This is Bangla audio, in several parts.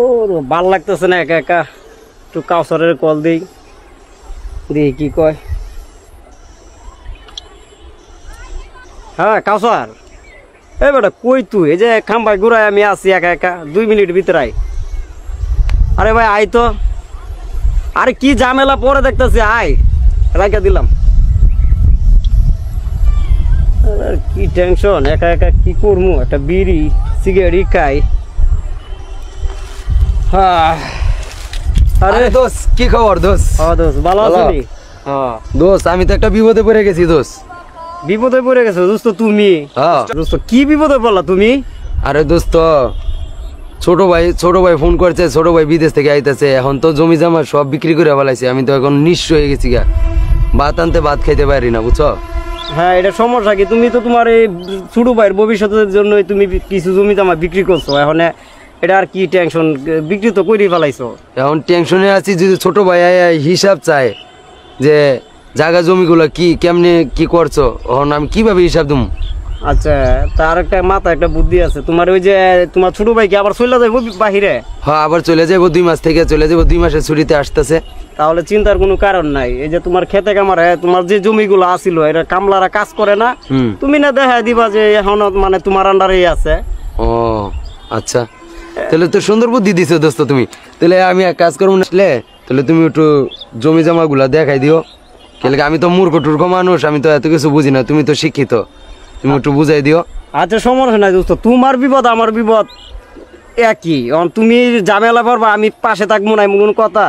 ও ভাল লাগতেছে না একা একা, একটু কাউসারের কল দিই, দেখি কি কয়। হ্যাঁ কাউসার, এই বেটা কই তুই? এই যে খাম্বাই ঘুরাই আমি আছি একা একা, 2 মিনিট ভিতরে আয়। আরে ভাই আয় তো, আরে কি ঝামেলা পরে দেখতেছি, আয় রাইখা দিলাম। কি টেনশন, একা একা কি করবো, একটা বিড়ি সিগারেট খাই। আরে দোস্ত কি খবর দোস্ত? দোস্ত ভালো আছি। দোস্ত আমি তো একটা বিপদে পড়ে গেছি দোস্ত। বিপদে পড়ে গেছো দোস্ত তুমি? দোস্ত কি বিপদে পড়লা তুমি? আরে দোস্ত ছোট ভাই ফোন করছে, ছোট ভাই বিদেশ থেকে আইতেছে, এখন তো জমি জমা সব বিক্রি করে ফেলাইছে, আমি তো এখন নিঃস্ব হয়ে গেছি গা, ভাত আনতে ভাত খাইতে পারি না বুঝছো। হ্যাঁ এটা সমস্যা কি, তুমি তো তোমার এই ছোট ভাইয়ের ভবিষ্যতের জন্য তুমি কিছু জমি জমা বিক্রি করছো, এখন এটা আর কি টেনশন, বিক্রি তো করে ফেলাইছো। এখন টেনশনে আছি, যদি ছোট ভাই হিসাব চায় যে জায়গা জমিগুলো কি কেমনে কি করছো, এখন আমি কিভাবে হিসাব দেবো? আচ্ছা তার একটা মাথা একটা বুদ্ধি আছে, তোমার ওই যে তোমার ছোট ভাই কি আবার চলে যাবো বাহিরে? হ্যাঁ আবার চলে যাবো, 2 মাস থেকে চলে যাবো, 2 মাসের ছুটিতে আসতেছে। তাহলে চিন্তার কোনো কারণ নাই, এই যে তোমার খেতে কামারে তোমার যে জমিগুলো আছিল এটা কামলারা কাজ করে না, তুমি না দেখা দিবা যে এখন মানে তোমার আন্ডারেই আছে। ও আচ্ছা, তাহলে তো সুন্দর বুদ্ধি দিছো দোস্ত তুমি। তাহলে আমি এক কাজ করবো আসলে, তাহলে তুমি একটু জমি জমা গুলা দেখাই দিও, কেলে আমি তো মূর্খ টুর্খ মানুষ, আমি তো এত কিছু বুঝি না, তুমি তো শিক্ষিত, তুমি একটু বুঝাই দিও। আচ্ছা সমস্যা নাই দোস্ত, তোমার বিপদ আমার বিপদ একই, তুমি ঝামেলা পারবা, আমি পাশে থাকবো না এমন কোনো কথা,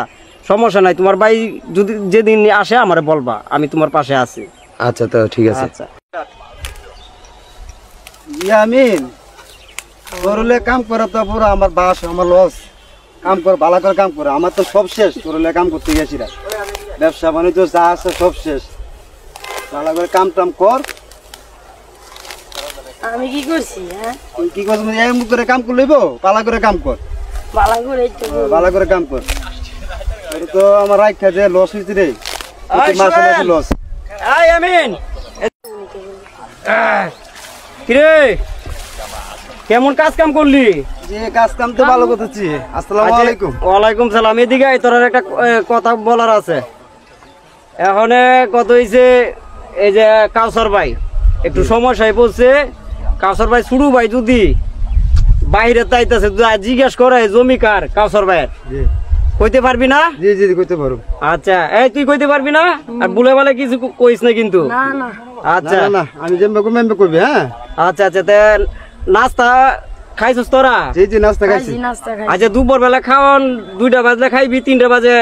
সমস্যা নাই। তোমার ভাই যদি যেদিন আসে আমারে বলবা, আমি তোমার পাশে আছি। আচ্ছা তো ঠিক আছে। আচ্ছা ইয়ামিন করলে কাম করে তো পুরো আমার বাস আমার লস, কাম করে ভালো করে কাম করে, আমার তো সব শেষ, করলে কাম করতে গেছি, ব্যবসা বাণিজ্য যা আছে সব শেষ, ভালো করে কাম টাম কর। আমি কি করছি? হ্যাঁ কি করছিস এমন করে কাম করে লইব, ভালো করে কাম কর, ভালো করে কাম কর, তো আমার রাখ খাই লস হয়েছে রে, মাসে মাসে লস। আমিন কিরে কেমন কাজ কাম করলি? যে কাজ কাম তো ভালো করতেছি। আসসালামু আলাইকুম। ওয়ালাইকুম সালাম। এদিকে তোর একটা কথা বলার আছে। এখন কত হয়েছে, এই যে কাউসার ভাই একটু সমস্যায় পড়ছে, কাউসার ভাই ছোট ভাই যদি বাইরে তাইতেছে, জিজ্ঞেস করে জমি কার কাউসার ভাইয়ের, কইতে পারবি না? জি জি কইতে পারো। আচ্ছা এই তুই কইতে পারবি না, আর বলে বলে কিছু কইস না কিন্তু। আচ্ছা না আমি যেমন কইবে কইবে। হ্যাঁ আচ্ছা আচ্ছা, তে নাস্তা খাইছস তোরা? জি জি নাস্তা খাইছি। আচ্ছা দুপুর বেলা খাওয়ান 2টা বাজলে খাইবি, 3টা বাজে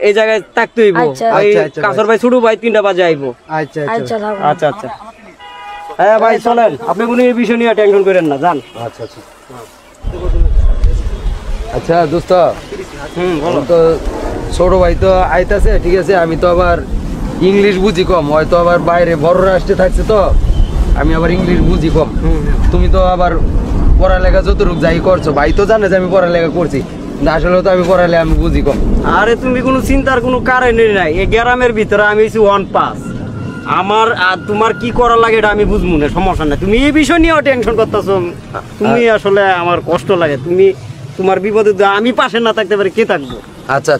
এই জায়গায় থাকতে হইব। ওই কাউসার ভাই ছোট ভাই 3টা বাজে আইবো। আচ্ছা আচ্ছা আচ্ছা আচ্ছা হ্যাঁ ভাই চলেন, আপনি কোনো এই বিষয় নিয়ে টেনশন করেন না, যান। আচ্ছা আচ্ছা আচ্ছা দোস্ত, বলো। তো ছোট ভাই তো আইতাছে, ঠিক আছে, আমি তো আবার ইংলিশ বুঝি কম, হয়তো আবার বাইরে বড় রাষ্ট্রে থাকছে, তো আমি আবার ইংলিশ বুঝি কম। তুমি তো আবার পড়ালেখা যতটুকু যাই করছো, ভাই তো জানে যে আমি পড়ালেখা করছি, আসলে তো আমি পড়ালেখা আমি বুঝি কম। আরে তুমি কোনো চিন্তার কোনো কারণই নাই, এই গ্রামের ভিতরে আমি হচ্ছি 1 পাস, আমার আর তোমার কি করা লাগে এটা আমি বুঝবো না, সমস্যা নাই। তুমি এই বিষয় নিয়েও টেনশন করতেছো, তুমি আসলে আমার কষ্ট লাগে, তুমি তোমার বিপদে আমি পাশে না থাকতে পারি কে থাকবো? আচ্ছা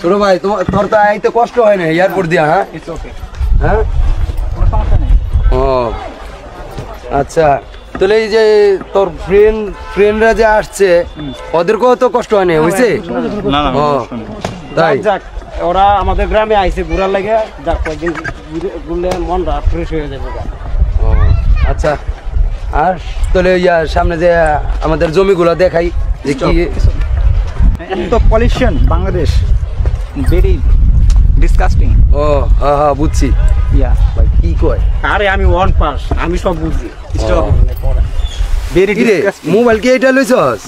ছোট ভাই, তোর তো আইতে কষ্ট হয় না এয়ারপোর্ট দিয়া? হ্যাঁ হ্যাঁ ও আচ্ছা, তাহলে এই যে তোর ফ্রেন্ডরা যে আসছে, ওদেরকেও তো কষ্ট হয় না হয়েছে? ও তাই, যাক ওরা আমাদের গ্রামে আইছে ঘুরার লাগে, যাক কয়েকদিন ঘুরলে মনটা ফ্রেশ হয়ে যাবে। ও আচ্ছা, আর তাহলে সামনে যে আমাদের জমিগুলো দেখাই যে কি তো পলিউশন বাংলাদেশ ভেরি ডিসকাস্টিং। ও হ্যাঁ হ্যাঁ বুঝছি। ভাই কি কয়? আরে আমি 1 পাস, আমি সব বুঝি। Very disgusting. মোবাইল কি এটা লইছস?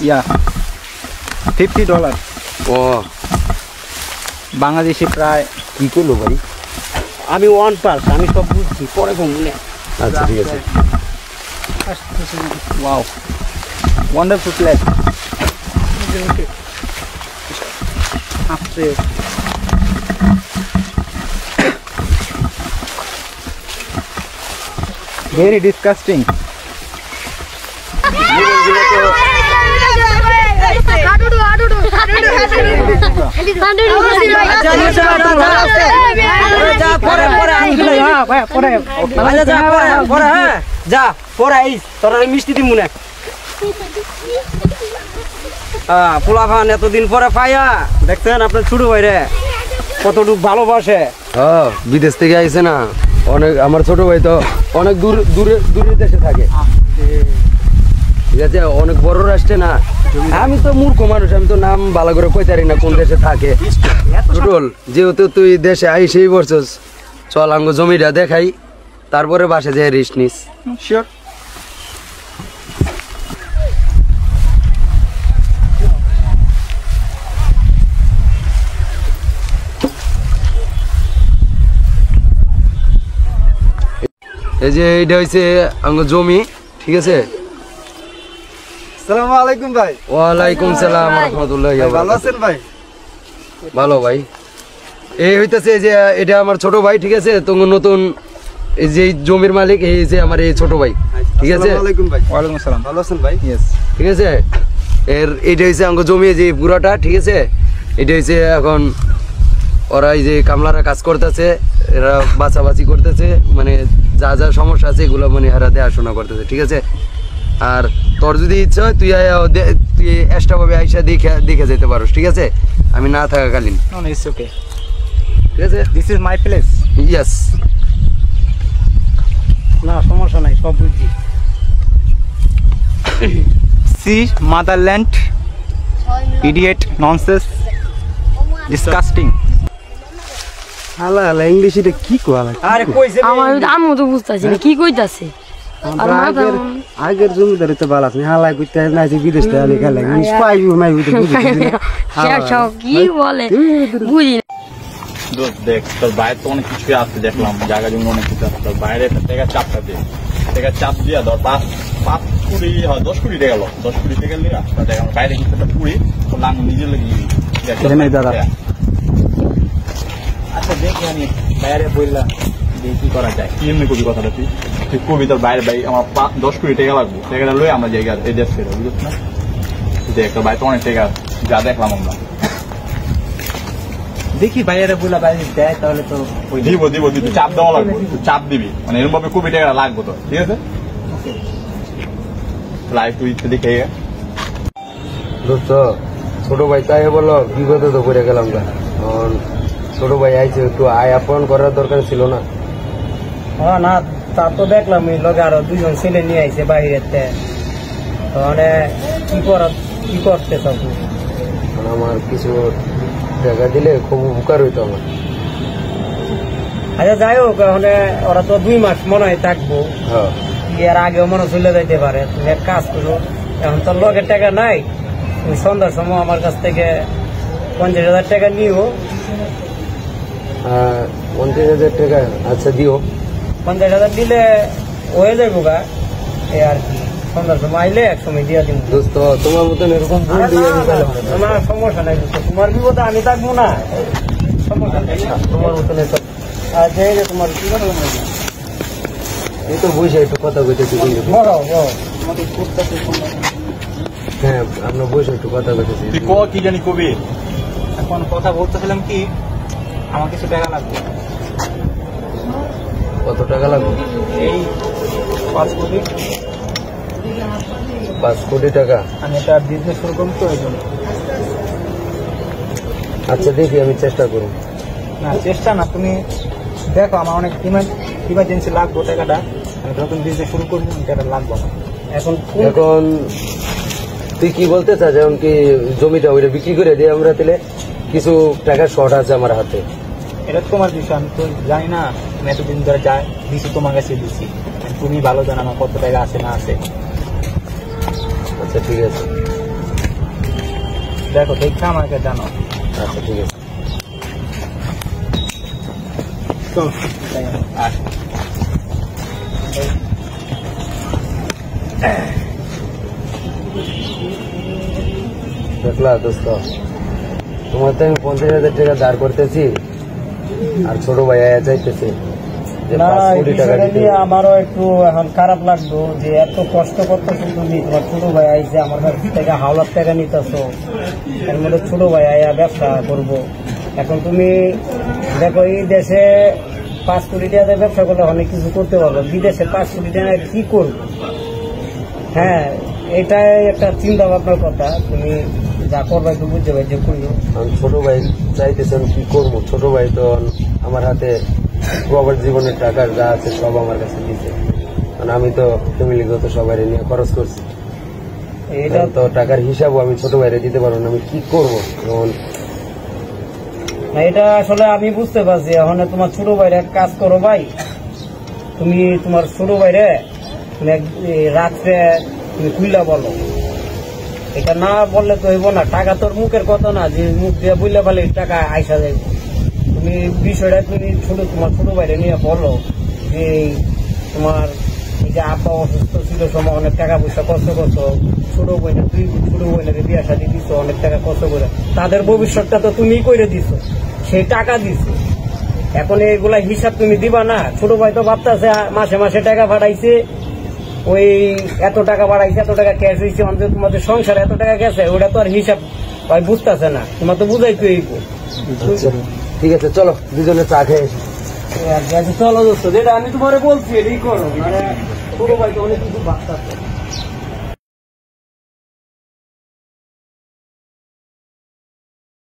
$50। ও বাংলাদেশে প্রায় কি করলো ভাই? আমি 1 পাস, আমি সব বুঝছি, পরে ঘুমলে। আচ্ছা ঠিক আছে। Wow wonderful place. after very disgusting. তো যা পরে আইস তোরা মিষ্টি দিম মনে পোলা ভান এতদিন পরে পাইয়া দেখছেন আপনার ছোট ভাইরে কতটুক ভালোবাসে। হ্যাঁ বিদেশ থেকে আইছে না, অনেক আমার ছোট ভাই তো অনেক দূরের দেশে থাকে, ঠিক আছে, অনেক বড় রাষ্ট্রে না। আমি তো মূর্খ মানুষ, আমি তো নাম ভালো করে কইতে পারি না কোন দেশে থাকে। টোটল যেহেতু তুই দেশে আইসেই বলছস, চল আঙ্গ জমিটা দেখাই, তারপরে বাসে যাই রেস্ট নিস। শিওর। এই যে এইটা হইছে আঙ্গ জমি, ঠিক আছে। আসসালামু আলাইকুম ভাই। ওয়ালাইকুম সালাম রাহমাতুল্লাহি ওয়া ভালো আছেন ভাই? ভালো ভাই। এই হইতাছে যে এটা আমার ছোট ভাই, ঠিক আছে। তো নতুন এই যে জমির মালিক এই যে আমার এই ছোট ভাই, ঠিক আছে। আসসালামু আলাইকুম ভাই। ওয়ালাইকুম আসসালাম। ভালো আছেন ভাই? ইয়েস। ঠিক আছে। এইটা হচ্ছে আঙ্গ জমি যে পুরাটা, ঠিক আছে। এটা হচ্ছে এখন ওরা এই যে কামলারা কাজ করতেছে, এরা বাছাবাছি করতেছে, মানে যা যা সমস্যা আছে এগুলো মানে এরা দেখাশোনা করতেছে, ঠিক আছে। আর তোর যদি ইচ্ছা হয় তুই তুই এক্সট্রা ভাবে আইসা দেখে যেতে পারোস, ঠিক আছে, আমি না থাকাকালীন, নো নো ইটস ওকে। ঠিক আছে। This is my place. Yes. না সমস্যা নাই, সব বুঝছি। See motherland, idiot, nonsense, disgusting. হালা হালা ইংলিশ এটা কি কোয়ালা? আরে কইছে আমি তো বুঝতেছি না কি কইতাছে। আর আগের জমিদারে তো ভালো আছে, হালা কইতে না যে বিদেশ থেকে আলি গেলে ইংলিশ পাইবো নাই বুঝতে সব কি বলে বুঝি না। দোস্ত দেখ, তোর বাইরে তো অনেক কিছু আছে, দেখলাম জায়গা জমি অনেক কিছু আছে, তোর বাইরে টাকা চাপটা দিয়ে চাপ দিয়া ধর 5 কোটি 10 কোটি টাকা গেল, 10 কোটি টাকা লিয়া দেখ আমার বাইরে কিছু একটা পুরি তোর নাম নিজে লেগে দাদা। আচ্ছা দেখি আমি বাইরে বললাম কি করা যায়, কি এমনি কবি কথাটা তুই কবি তোর বাইরে ভাই আমার 10 কোটি টাকা লাগবে, টাকাটা লই আমরা জায়গা এই দেশ ফেরো, বুঝছ না। দেখ তোর বাইরে তো অনেক টাকা যা দেখলাম আমরা, দেখি বাইরে বলা বাইরে দেয় তাহলে তো দিব তুই চাপ দেওয়া লাগবে, তুই চাপ দিবি, মানে এরকম ভাবে কোটি টাকা লাগবে তো, ঠিক আছে। লাইভ তুই দেখে দোস্ত ছোট ভাই তাই বললো বিপদে তো পড়ে গেলাম না, কারণ ছোট ভাই আইছে, একটু আয় আপন করার দরকার ছিল না। হ্যাঁ না তা তো দেখলাম, এই লগে আরো 2 জন ছেলে নিয়ে আইছে বাইরেতে, মানে কি করতে সব। কারণ আমার কিছু টাকা দিলে খুব উপকার হইতো আমার। আচ্ছা যাই হোক, এখন ওরা তো 2 মাস মনে হয় থাকবো, হ্যাঁ এর আগেও মনে চলে যাইতে পারে। তুমি এক কাজ করো, এখন তোর লগে টাকা নাই, তুমি সন্ধ্যার সময় আমার কাছ থেকে 50,000 টাকা নিও। 50,000 টাকা? আচ্ছা দিও। 50,000 দিলে হয়ে যাবো গা, এই আর কি। সন্ধ্যার সময় আইলে এক সময় দিয়া দিব। দোস্ত তোমার মতন এরকম ভুল দিয়ে আমি পেলাম না। তোমার সমস্যা নাই, তোমার বিপদে আমি থাকবো না, সমস্যা নাই। তোমার মতন এসব আর যে তোমার কি কথা এই তো বসে একটু কথা কইতেছি কিন্তু। হ্যাঁ আমরা বসে একটু কথা কইতেছি। তুই কি জানি কবি। এখন কথা বলতেছিলাম কি আমার কিছু টাকা লাগবে। কত টাকা লাগবে? এই 5 কোটি। 5 কোটি টাকা? আমি একটা বিজনেস শুরু করবো তো এই জন্য। আচ্ছা দেখি আমি চেষ্টা করব। না চেষ্টা না, তুমি দেখো আমার অনেক ইমার্জেন্সি লাগবে টাকাটা, আমি যখন বিজনেস শুরু করবো টাকাটা লাগবে আমার। এখন এখন তুই কি বলতে চাস, যেমন কি জমিটা ওইটা বিক্রি করে দিয়ে আমরা তাহলে কিছু টাকা শর্ট আছে আমার হাতে। এটা তোমার বিষয়, আমি তো জানি না, আমি এতদিন ধরে যাই দিছি তোমার কাছে দিছি, তুমি ভালো জানো আমার কত টাকা আছে না আছে। আচ্ছা ঠিক আছে, দেখো দেখে আমাকে জানো। আচ্ছা ঠিক আছে। দেখলা দোস্ত, তোমার তো আমি 50,000 টাকা ধার করতেছি, আর ছোট ভাই আয়া চাইতেছে, যে না 5 এই কোটি টাকা বিষয়টা দিতে নিয়ে হবে? আমারও একটু এখন খারাপ লাগতো যে এত কষ্ট করতেছো তুমি, তোমার ছোট ভাই আইসে আমার কাছ থেকে হাওলার টাকা নিতেছো, এর মধ্যে ছোট ভাই আইয়া ব্যবসা করবো। এখন তুমি দেখো এই দেশে 5 কোটি টাকা দিয়ে ব্যবসা করলে অনেক কিছু করতে পারবো, বিদেশে 5 কোটি টাকা কি করবো? হ্যাঁ, এটাই একটা চিন্তা ভাবনার কথা। তুমি যা করবে একটু বুঝতে পারি যে করলো। আমি ছোট ভাই চাইতেছেন কি করবো, ছোট ভাই তো আমার হাতে প্রবার জীবনের টাকা যা আছে সব আমার কাছে দিয়েছে, কারণ আমি তো ফ্যামিলিগত সবাই নিয়ে খরচ করছি। এটা তো টাকার হিসাবও আমি ছোট ভাইরে দিতে পারবো না, আমি কি করবো এখন? না, এটা আসলে আমি বুঝতে পারছি। এখন তোমার ছোট ভাইরে এক কাজ করো ভাই, তুমি তোমার ছোট ভাইরে তুমি রাত্রে তুমি খুইলা বলো। এটা না বললে তো হইব না, টাকা তোর মুখের কথা না যে মুখ দিয়ে বুঝলে পারলে টাকা আইসা যাইব। তুমি বিষয়টা তুমি তোমার ছোট ভাইরে নিয়ে বলো যে তোমার এই যে আব্বা অসুস্থ ছিল সময় অনেক টাকা পয়সা কষ্ট করতো, ছোট বোনের তুই ছোট বোনের বিয়া শাদী দিছো অনেক টাকা কষ্ট করে, তাদের ভবিষ্যৎটা তো তুমি করে দিছো, সেই টাকা দিছো। এখন এইগুলা হিসাব তুমি দিবা না? ছোট ভাই তো ভাবতেছে মাসে মাসে টাকা পাঠাইছে, ওই এত টাকা বাড়াইছে, এত টাকা ক্যাশ হয়েছে, অন্তত তোমাদের সংসারে এত টাকা গেছে, ওটা তো আর হিসাব ভাই বুঝতেছে না। তোমার তো বুঝাইতে হইব। আচ্ছা, ঠিক আছে, চলো দুজনে চা খেয়ে এসি। চলো দোস্ত, যেটা আমি তোমারে বলছি এটাই করো, মানে ছোট ভাই তো অনেক কিছু ভাবতেছে।